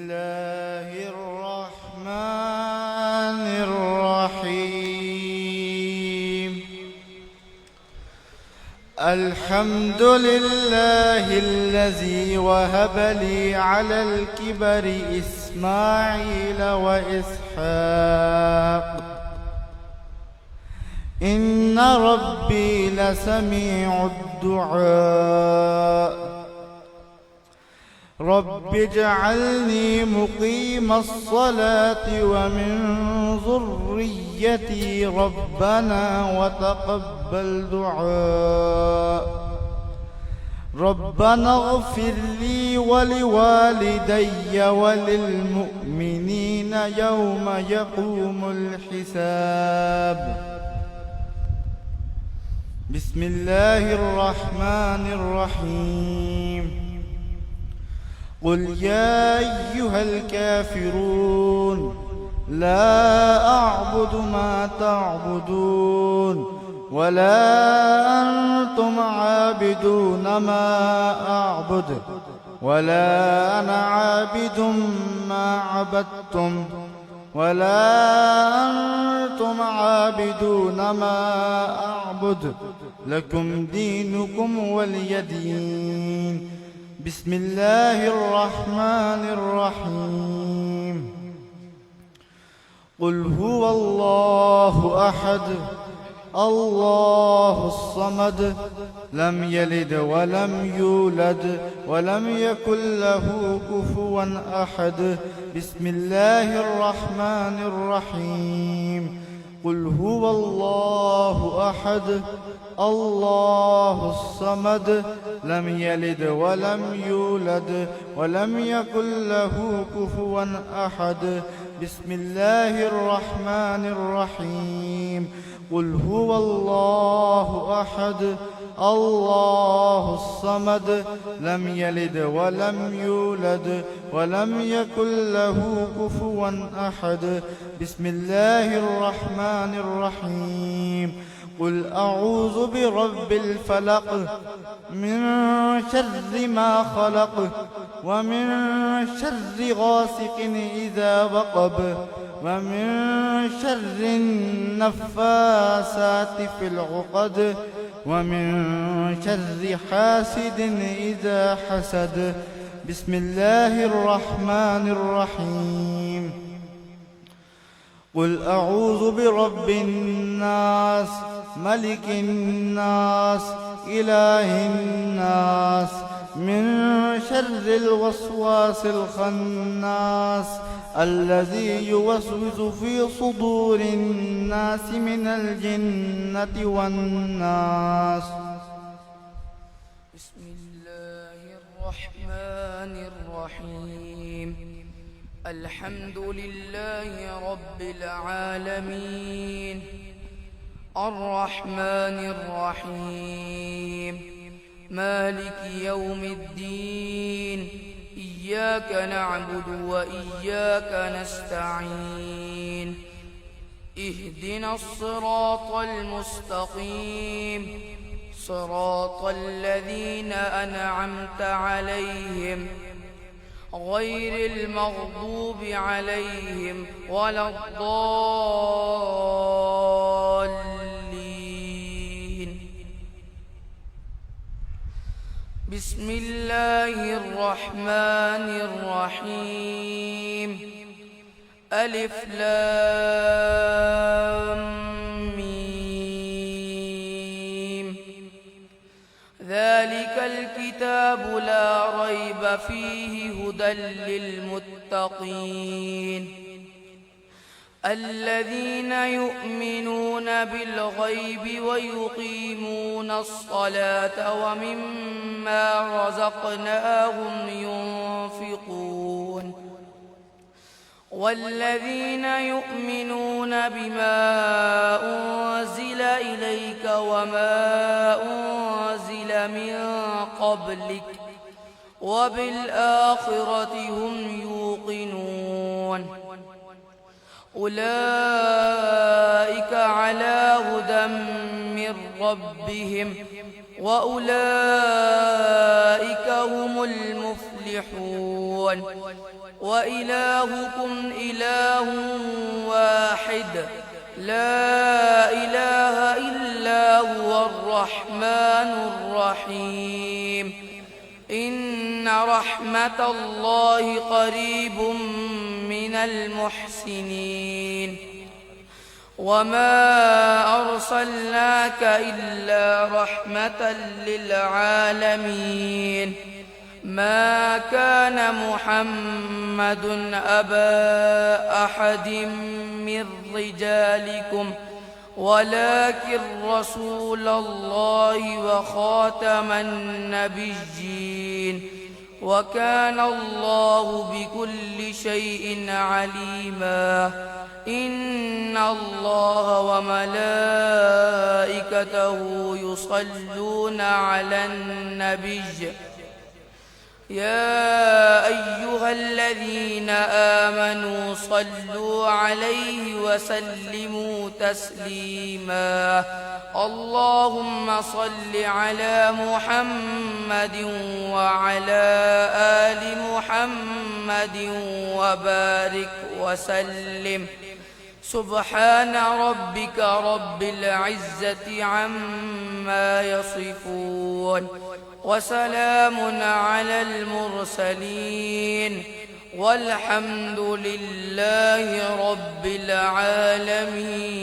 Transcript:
الله الرحمن الرحيم. الحمد لله الذي وهب لي على الكبر إسماعيل وإسحاق إن ربي لسميع الدعاء. رب اجعلني مقيم الصلاة ومن ذريتي ربنا وتقبل دعاء. ربنا اغفر لي ولوالدي وللمؤمنين يوم يقوم الحساب. بسم الله الرحمن الرحيم. قل يا أيها الكافرون لا أعبد ما تعبدون ولا أنتم عابدون ما أعبد ولا أنا عابد ما عبدتم ولا أنتم عابدون ما أعبد لكم دينكم ولي دين. بسم الله الرحمن الرحيم. قل هو الله أحد الله الصمد لم يلد ولم يولد ولم يكن له كفوا أحد. بسم الله الرحمن الرحيم. قل هو الله أحد الله الصمد لم يلد ولم يولد ولم يكن له كفوا أحد. بسم الله الرحمن الرحيم. قل هو الله أحد الله الصمد لم يلد ولم يولد ولم يكن له كفوا أحد. بسم الله الرحمن الرحيم. قل أعوذ برب الفلق من شر ما خلق ومن شر غاسق إذا وقب ومن شر النفاسات في العقد ومن شر حاسد إذا حسد. بسم الله الرحمن الرحيم. قل أعوذ برب الناس ملك الناس إله الناس من شر الوسواس الخناس الذي يوسوس في صدور الناس من الجنة والناس. بسم الله الرحمن الرحيم. الحمد لله رب العالمين الرحمن الرحيم مالك يوم الدين. إياك نعبد وإياك نستعين. اهدنا الصراط المستقيم صراط الذين أنعمت عليهم غير المغضوب عليهم ولا الضالين. بسم الله الرحمن الرحيم. ألف لام ميم. ذلك الكتاب لا ريب فيه هدى للمتقين الذين يؤمنون بالغيب ويقيمون الصلاة ومما رزقناهم ينفقون والذين يؤمنون بما أنزل إليك وما أنزل من قبلك وبالآخرة هم يوقنون. أولئك على هدى من ربهم وأولئك هم المفلحون. وإلهكم إله واحد لا إله إلا هو الرحمن الرحيم إن رحمة الله قريب من المحسنين وما أرسلناك إلا رحمة للعالمين ما كان محمد أبا أحد من رجالكم ولكن رسول الله وخاتم النبيين وكان الله بكل شيء عليما إن الله وملائكته يصلون على النبي يا أيها الذين آمنوا صلوا عليه وسلموا تسليما اللهم صل على محمد وعلى آل محمد وبارك وسلم سبحان ربك رب العزة عما يصفون وسلام على المرسلين والحمد لله رب العالمين.